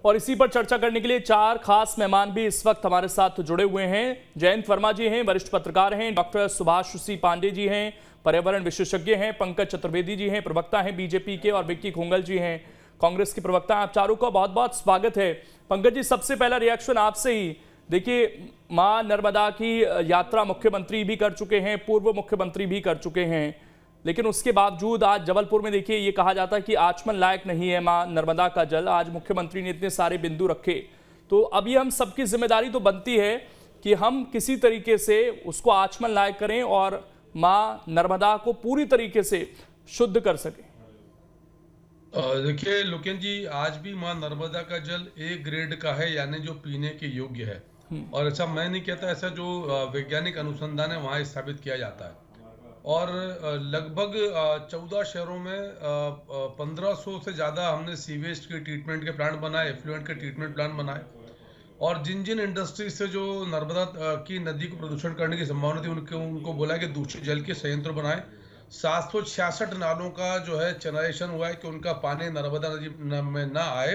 और इसी पर चर्चा करने के लिए चार खास मेहमान भी इस वक्त हमारे साथ जुड़े हुए हैं। जयंत वर्मा जी हैं, वरिष्ठ पत्रकार हैं। डॉक्टर सुभाष सी पांडे जी हैं, पर्यावरण विशेषज्ञ हैं। पंकज चतुर्वेदी जी हैं, प्रवक्ता हैं बीजेपी के। और विक्की खोंगल जी हैं, कांग्रेस के प्रवक्ता। आप चारों का बहुत बहुत स्वागत है। पंकज जी, सबसे पहला रिएक्शन आपसे ही। देखिए, मां नर्मदा की यात्रा मुख्यमंत्री भी कर चुके हैं, पूर्व मुख्यमंत्री भी कर चुके हैं, लेकिन उसके बावजूद आज जबलपुर में देखिए ये कहा जाता है कि आचमन लायक नहीं है मां नर्मदा का जल। आज मुख्यमंत्री ने इतने सारे बिंदु रखे, तो अभी हम सबकी जिम्मेदारी तो बनती है कि हम किसी तरीके से उसको आचमन लायक करें और मां नर्मदा को पूरी तरीके से शुद्ध कर सकें। देखिए लोकेन जी, आज भी मां नर्मदा का जल ए ग्रेड का है, यानी जो पीने के योग्य है। और ऐसा मैं नहीं कहता, ऐसा जो वैज्ञानिक अनुसंधान है वहाँ स्थापित किया जाता है। और लगभग 14 शहरों में 1500 से ज़्यादा हमने सीवेज के ट्रीटमेंट के प्लांट बनाए, एफ्लुएंट के ट्रीटमेंट प्लांट बनाए। और जिन जिन इंडस्ट्री से जो नर्मदा की नदी को प्रदूषण करने की संभावना थी उनको बोला कि दूषित जल के संयंत्र बनाए। 766 नालों का जो है चैनलाइजेशन हुआ है कि उनका पानी नर्मदा नदी में ना आए।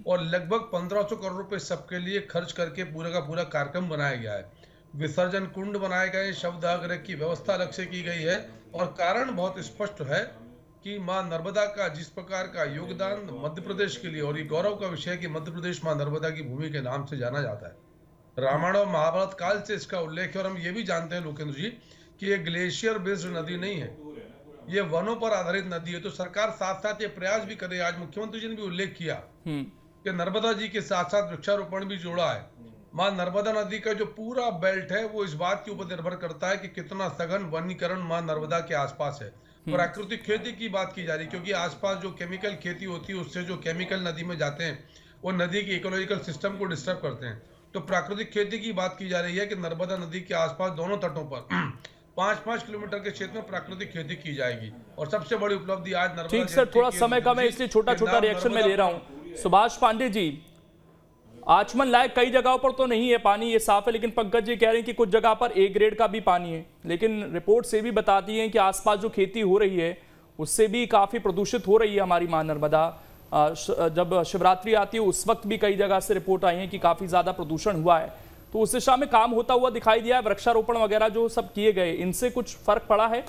और लगभग 1500 करोड़ रुपए सबके लिए खर्च करके पूरा का पूरा कार्यक्रम बनाया गया है। विसर्जन कुंड बनाए गए, शवदाह गृह की व्यवस्था अलग से की गई है। और कारण बहुत स्पष्ट है कि मां नर्मदा का जिस प्रकार का योगदान मध्य प्रदेश के लिए, और ये गौरव का विषय है कि मध्य प्रदेश मां नर्मदा की भूमि के नाम से जाना जाता है। रामायण और महाभारत काल से इसका उल्लेख है। और हम ये भी जानते हैं लोकेंद्र जी कि ये ग्लेशियर बेस्ड नदी नहीं है, ये वनों पर आधारित नदी है। तो सरकार साथ साथ ये प्रयास भी करे। आज मुख्यमंत्री जी ने भी उल्लेख किया कि नर्मदा जी के साथ साथ वृक्षारोपण भी जोड़ा है। मां नर्मदा नदी का जो पूरा बेल्ट है वो इस बात के ऊपर निर्भर करता है कि कितना सघन वनीकरण मां नर्मदा के आसपास है। प्राकृतिक खेती की बात की जा रही है, क्योंकि आसपास जो केमिकल खेती होती है उससे जो केमिकल नदी में जाते हैं वो नदी की इकोलॉजिकल सिस्टम को डिस्टर्ब करते हैं। तो प्राकृतिक खेती की बात की जा रही है कि नर्मदा नदी के आसपास दोनों तटों पर 5-5 किलोमीटर के क्षेत्र में प्राकृतिक खेती की जाएगी। और सबसे बड़ी उपलब्धि आज नर्मदा। ठीक सर, थोड़ा समय कम है इसलिए छोटा छोटा रिएक्शन में ले रहा हूँ। सुभाष पांडे जी, आचमन लायक कई जगहों पर तो नहीं है पानी, ये साफ है, लेकिन पंकज जी कह रहे हैं कि कुछ जगह पर ए ग्रेड का भी पानी है। लेकिन रिपोर्ट से भी बताती है कि आसपास जो खेती हो रही है उससे भी काफी प्रदूषित हो रही है हमारी मां नर्मदा। जब शिवरात्रि आती है उस वक्त भी कई जगह से रिपोर्ट आई है कि काफी ज्यादा प्रदूषण हुआ है। तो उस दिशा में काम होता हुआ दिखाई दिया है। वृक्षारोपण वगैरह जो सब किए गए, इनसे कुछ फर्क पड़ा है?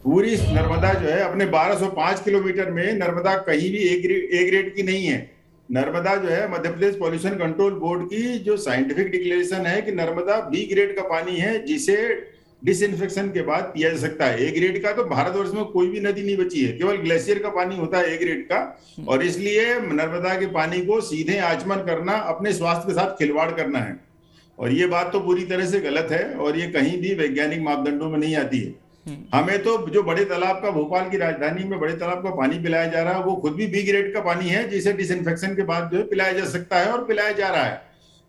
पूरी नर्मदा जो है अपने 1205 किलोमीटर में नर्मदा कहीं भी ए ग्रेड की नहीं है। नर्मदा जो है Madhya Pradesh pollution control board की जो साइंटिफिक डिक्लेरेशन है कि नर्मदा बी ग्रेड का पानी है, जिसे डिसइंफेक्शन के बाद पिया जा सकता है। ए ग्रेड का तो भारतवर्ष में कोई भी नदी नहीं बची है, केवल ग्लेशियर का पानी होता है ए ग्रेड का। और इसलिए नर्मदा के पानी को सीधे आचमन करना अपने स्वास्थ्य के साथ खिलवाड़ करना है। और ये बात तो पूरी तरह से गलत है और ये कहीं भी वैज्ञानिक मापदंडों में नहीं आती है। हमें तो जो बड़े तालाब का, भोपाल की राजधानी में बड़े तालाब का पानी पिलाया जा रहा है वो खुद भी बी ग्रेड का पानी है, जिसे डिसइंफेक्शन के बाद जो है पिलाया जा सकता है और पिलाया जा रहा है।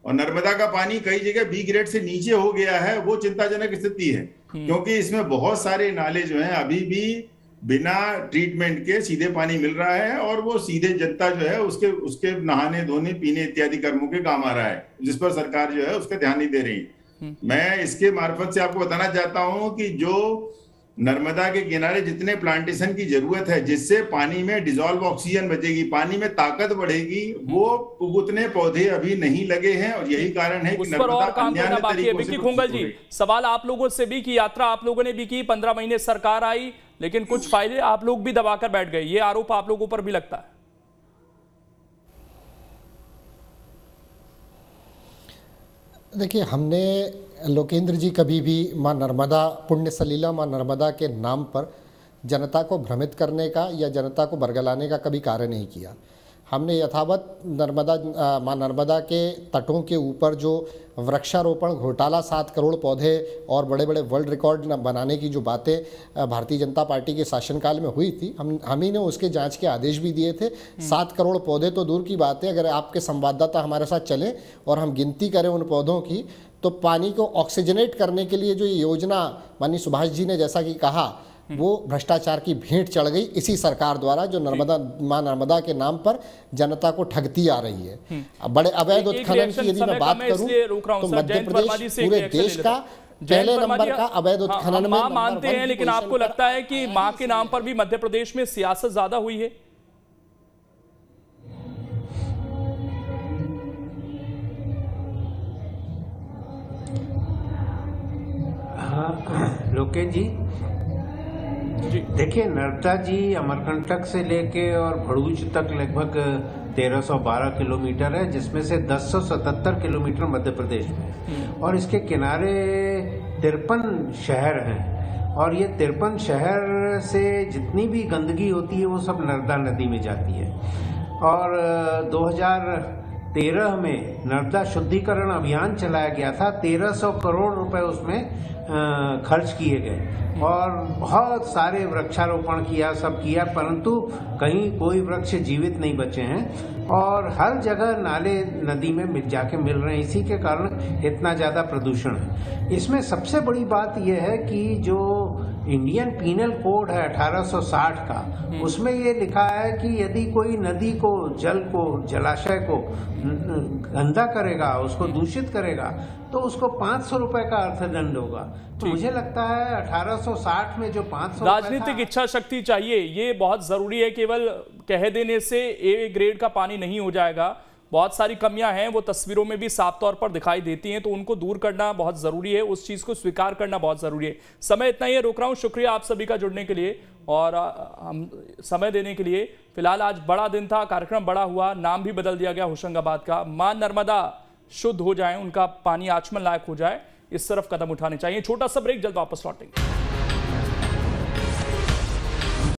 और नर्मदा का पानी कई जगह बी ग्रेड से नीचे हो गया है, वो चिंताजनक स्थिति है, क्योंकि इसमें बहुत सारे नाले जो हैं अभी भी बिना ट्रीटमेंट के सीधे पानी मिल रहा है और वो सीधे जनता जो है उसके नहाने धोने पीने इत्यादि कर्मों के काम आ रहा है, जिस पर सरकार जो है उसका ध्यान नहीं दे रही। मैं इसके मार्फत से आपको बताना चाहता हूं कि जो नर्मदा के किनारे जितने प्लांटेशन की जरूरत है, जिससे पानी में डिजॉल्व ऑक्सीजन बचेगी, पानी में ताकत बढ़ेगी, वो उतने पौधे अभी नहीं लगे हैं। और यही कारण है कि नर्मदा अन्य तरीकों से। खोंगल जी, सवाल आप लोगों से भी की, यात्रा आप लोगों ने भी की, 15 महीने सरकार आई, लेकिन कुछ फायदे आप लोग भी दबाकर बैठ गए, ये आरोप आप लोगों पर भी लगता है। देखिए, हमने लोकेंद्र जी कभी भी मां नर्मदा, पुण्य सलीला मां नर्मदा के नाम पर जनता को भ्रमित करने का या जनता को बरगलाने का कभी कार्य नहीं किया। हमने यथावत मां नर्मदा के तटों के ऊपर जो वृक्षारोपण घोटाला, 7 करोड़ पौधे और बड़े बड़े वर्ल्ड रिकॉर्ड बनाने की जो बातें भारतीय जनता पार्टी के शासनकाल में हुई थी, हम ही ने उसके जांच के आदेश भी दिए थे। 7 करोड़ पौधे तो दूर की बात है, अगर आपके संवाददाता हमारे साथ चलें और हम गिनती करें उन पौधों की, तो पानी को ऑक्सीजनेट करने के लिए जो ये योजना माननीय सुभाष जी ने जैसा कि कहा, वो भ्रष्टाचार की भेंट चढ़ गई इसी सरकार द्वारा, जो मां नर्मदा के नाम पर जनता को ठगती आ रही है। बड़े अवैध उत्खनन की यदि मैं बात करूं तो मध्य प्रदेश पूरे देश का पहले नंबर का अवैध उत्खनन में मां मानते हैं, लेकिन आपको लगता है कि मां के नाम पर भी मध्य प्रदेश में सियासत ज्यादा हुई है? हाँ लोकेश जी, देखिए नर्मदा जी अमरकंटक से लेके और भरूच तक लगभग 1312 किलोमीटर है, जिसमें से 1077 किलोमीटर मध्य प्रदेश में, और इसके किनारे 53 शहर हैं, और ये 53 शहर से जितनी भी गंदगी होती है वो सब नर्मदा नदी में जाती है। और 2013 में नर्मदा शुद्धिकरण अभियान चलाया गया था, 1300 करोड़ रुपए उसमें खर्च किए गए और बहुत सारे वृक्षारोपण किया, सब किया, परंतु कहीं कोई वृक्ष जीवित नहीं बचे हैं और हर जगह नाले नदी में जाके मिल रहे हैं। इसी के कारण इतना ज्यादा प्रदूषण है। इसमें सबसे बड़ी बात यह है कि जो इंडियन पीनल कोड है 1860 का, उसमें ये लिखा है कि यदि कोई नदी को, जल को, जलाशय को गंदा करेगा, उसको दूषित करेगा, तो उसको 500 रुपए का अर्थदंड होगा। तो मुझे लगता है 1860 में जो 500 राजनीतिक इच्छा शक्ति चाहिए, ये बहुत जरूरी है। केवल कह देने से ए ग्रेड का पानी नहीं हो जाएगा, बहुत सारी कमियां हैं, वो तस्वीरों में भी साफ तौर पर दिखाई देती हैं, तो उनको दूर करना बहुत जरूरी है, उस चीज को स्वीकार करना बहुत जरूरी है। समय इतना ही है, रोक रहा हूं। शुक्रिया आप सभी का जुड़ने के लिए और हम समय देने के लिए। फिलहाल आज बड़ा दिन था, कार्यक्रम बड़ा हुआ, नाम भी बदल दिया गया होशंगाबाद का। मां नर्मदा शुद्ध हो जाए, उनका पानी आचमन लायक हो जाए, इस तरफ कदम उठाने चाहिए। छोटा सा ब्रेक, जल्द वापस लौटेंगे।